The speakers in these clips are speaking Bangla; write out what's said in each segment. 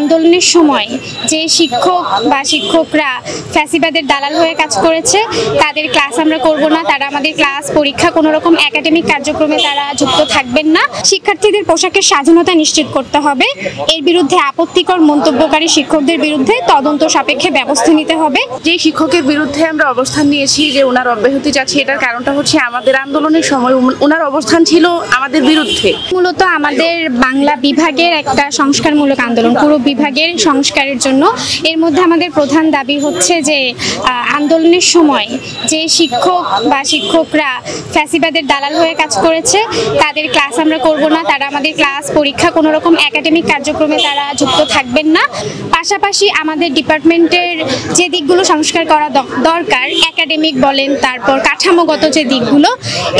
আন্দোলনের সময় যে শিক্ষক বা শিক্ষকরা ফ্যাসিবাদের দালাল হয়ে কাজ করেছে তাদের ক্লাস আমরা করব না, তারা আমাদের ক্লাস পরীক্ষা কোনো রকম একাডেমিক কার্যক্রমে তারা যুক্ত থাকবেন না। শিক্ষার্থীদের পোশাকের স্বাধীনতা নিশ্চিত করতে হবে। এর বিরুদ্ধে আপত্তিকর মন্তব্যকারী শিক্ষকদের বিরুদ্ধে তদন্ত সাপেক্ষে ব্যবস্থা নিতে হবে। যে শিক্ষকের বিরুদ্ধে আমরা অবস্থান নিয়েছি যে ওনার অব্যাহতি চাচ্ছি, এটার কারণটা হচ্ছে আমাদের আন্দোলনের সময় ওনার অবস্থান ছিল আমাদের বিরুদ্ধে। মূলত আমাদের বাংলা বিভাগের একটা সংস্কারমূলক আন্দোলন, পুরো বিভাগের সংস্কারের জন্য। এর মধ্যে আমাদের প্রধান দাবি হচ্ছে যে আন্দোলনের সময় যে শিক্ষক বা শিক্ষকরা ফ্যাসিবাদের দালাল হয়ে কাজ করেছে তাদের ক্লাস আমরা করব না, তারা আমাদের ক্লাস পরীক্ষা কোনো রকম একাডেমিক কার্যক্রমে তারা যুক্ত থাকবেন না। পাশাপাশি আমাদের ডিপার্টমেন্টের যে দিকগুলো সংস্কার করা দরকার, একাডেমিক বলেন, তারপর কাঠামোগত যে দিকগুলো,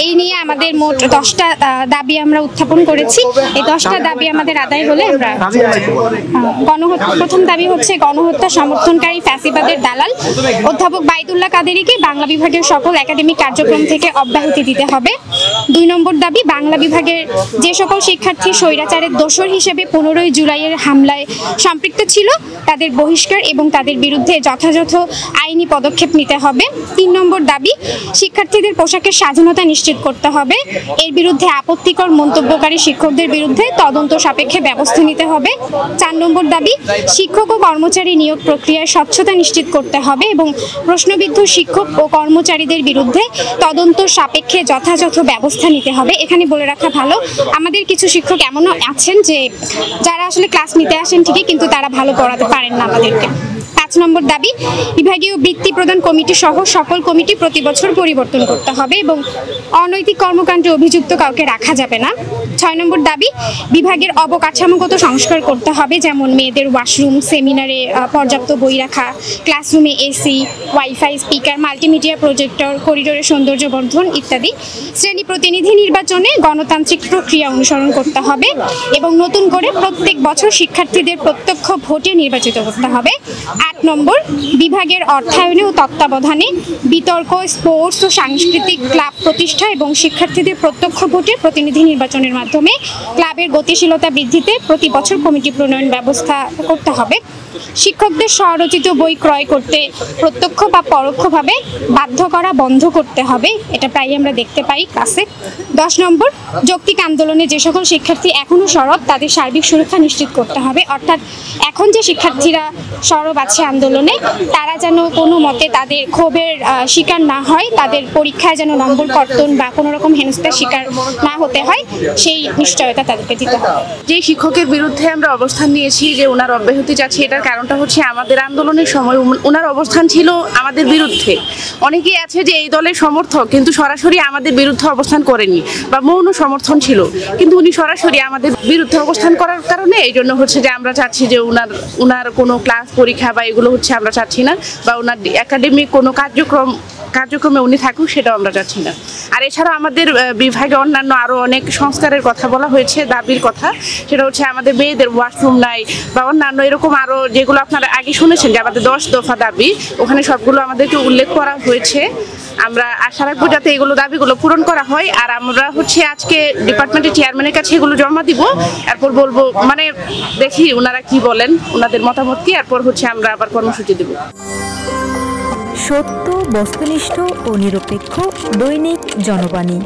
এই নিয়ে আমাদের মোট 10টা দাবি আমরা উত্থাপন করেছি। এই 10টা দাবি আমাদের আদায় হলে আমরা প্রথম দাবি হচ্ছে গণহত্যা সমর্থনকারী ফ্যাসিবাদের দালাল অধ্যাপক বাইদুল্লাহ কাদেরীকে বাংলা বিভাগের সকল একাডেমিক কার্যক্রম থেকে অব্যাহতি দিতে হবে। 2 নম্বর দাবি, বাংলা বিভাগের যে সকল শিক্ষার্থী স্বৈরাচারের দোসর হিসেবে 15ই জুলাইয়ের হামলায় সম্পৃক্ত ছিল তাদের বহিষ্কার এবং তাদের বিরুদ্ধে যথাযথ আইনি পদক্ষেপ নিতে হবে। 3 নম্বর দাবি, শিক্ষার্থীদের পোশাকের স্বাধীনতা নিশ্চিত করতে হবে। এর বিরুদ্ধে আপত্তিকর মন্তব্যকারী শিক্ষকদের বিরুদ্ধে তদন্ত সাপেক্ষে ব্যবস্থা নিতে হবে। 4 নম্বর দাবি, শিক্ষক ও কর্মচারী নিয়োগ প্রক্রিয়ায় স্বচ্ছতা নিশ্চিত করতে হবে এবং প্রশ্নবিদ্ধ শিক্ষক ও কর্মচারীদের বিরুদ্ধে তদন্ত সাপেক্ষে যথাযথ ব্যবস্থা নিতে হবে। এখানে বলে রাখা ভালো, আমাদের কিছু শিক্ষক এমনও আছেন যে যারা আসলে ক্লাস নিতে আসেন ঠিকই, কিন্তু তারা ভালো পড়াতে পারেন না আমাদেরকে। 5 নম্বর দাবি, বিভাগীয় বৃত্তি প্রদান কমিটি সহ সকল কমিটি প্রতি বছর পরিবর্তন করতে হবে এবং অনৈতিক কর্মকাণ্ডে অভিযুক্ত কাউকে রাখা যাবে না। 6 নম্বর দাবি, বিভাগের অবকাঠামোগত সংস্কার করতে হবে, যেমন মেয়েদের ওয়াশরুম, সেমিনারে পর্যাপ্ত বই রাখা, ক্লাসরুমে AC, wifi, speaker, multimedia projector, করিডোরে সৌন্দর্যবর্ধন ইত্যাদি। শ্রেণী প্রতিনিধি নির্বাচনে গণতান্ত্রিক প্রক্রিয়া অনুসরণ করতে হবে এবং নতুন করে প্রত্যেক বছর শিক্ষার্থীদের প্রত্যক্ষ ভোটে নির্বাচিত করতে হবে। 8 নম্বর, বিভাগের অর্থায়নে ও তত্ত্বাবধানে বিতর্ক, স্পোর্টস ও সাংস্কৃতিক ক্লাব প্রতিষ্ঠা এবং শিক্ষার্থীদের প্রত্যক্ষ ভোটে প্রতিনিধি নির্বাচনের মাধ্যমে ক্লাবের গতিশীলতা বৃদ্ধিতে প্রতি বছর কমিটি প্রণয়ন ব্যবস্থা করতে হবে। শিক্ষকদের স্বরচিত বই ক্রয় করতে প্রত্যক্ষ বা পরোক্ষভাবে বাধ্য করা বন্ধ করতে হবে, এটা প্রায় আমরা দেখতে পাই ক্লাসে। 10 নম্বর, যৌক্তিক আন্দোলনে যে সকল শিক্ষার্থী এখনও সরব তাদের সার্বিক সুরক্ষা নিশ্চিত করতে হবে, অর্থাৎ এখন যে শিক্ষার্থীরা সরব আছে আন্দোলনে তারা যেন কোনো মতে তাদের ক্ষোভের শিকার না হয়, তাদের পরীক্ষায় যেন নম্বর কর্তন বা কোনো রকম হেনস্থার শিকার না হতে হয়, সেই নিশ্চয়তা তাদেরকে দিতে হবে। যে শিক্ষকের বিরুদ্ধে আমরা অবস্থান নিয়েছি যে ওনার অব্যাহতি চাচ্ছি, এটার কারণটা হচ্ছে আমাদের আন্দোলনের সময় ওনার অবস্থান ছিল আমাদের বিরুদ্ধে। অনেকেই আছে যে এই দলের সমর্থক কিন্তু সরাসরি আমাদের বিরুদ্ধে অবস্থান করেনি বা মৌন সমর্থন ছিল, কিন্তু উনি সরাসরি আমাদের বিরুদ্ধে অবস্থান করার কারণে এই জন্য হচ্ছে যে আমরা চাচ্ছি যে ওনার কোনো ক্লাস পরীক্ষা বা এগুলো হচ্ছে আমরা চাচ্ছি না, বা ওনার একাডেমিক কোনো কার্যক্রমে উনি থাকুক সেটাও আমরা চাচ্ছি না। আর এছাড়াও আমাদের বিভাগে অন্যান্য আরও অনেক সংস্কারের কথা বলা হয়েছে, দাবির কথা, সেটা হচ্ছে আমাদের মেয়েদের ওয়াশরুম নাই বা অন্যান্য এরকম আরও যেগুলো আপনারা আগে শুনেছেন যে আমাদের 10 দফা দাবি, ওখানে সবগুলো আমাদেরকে উল্লেখ করা হয়েছে। আমরা আশা রাখবো যাতে এগুলো দাবিগুলো পূরণ করা হয়। আর আমরা হচ্ছে আজকে ডিপার্টমেন্টের চেয়ারম্যানের কাছে এগুলো জমা দিব, এরপর বলবো, মানে দেখি ওনারা কি বলেন, ওনাদের মতামত কি, এরপর হচ্ছে আমরা আবার কর্মসূচি দেব। সত্য, বস্তুনিষ্ঠ ও নিরপেক্ষ দৈনিক জনবাণী।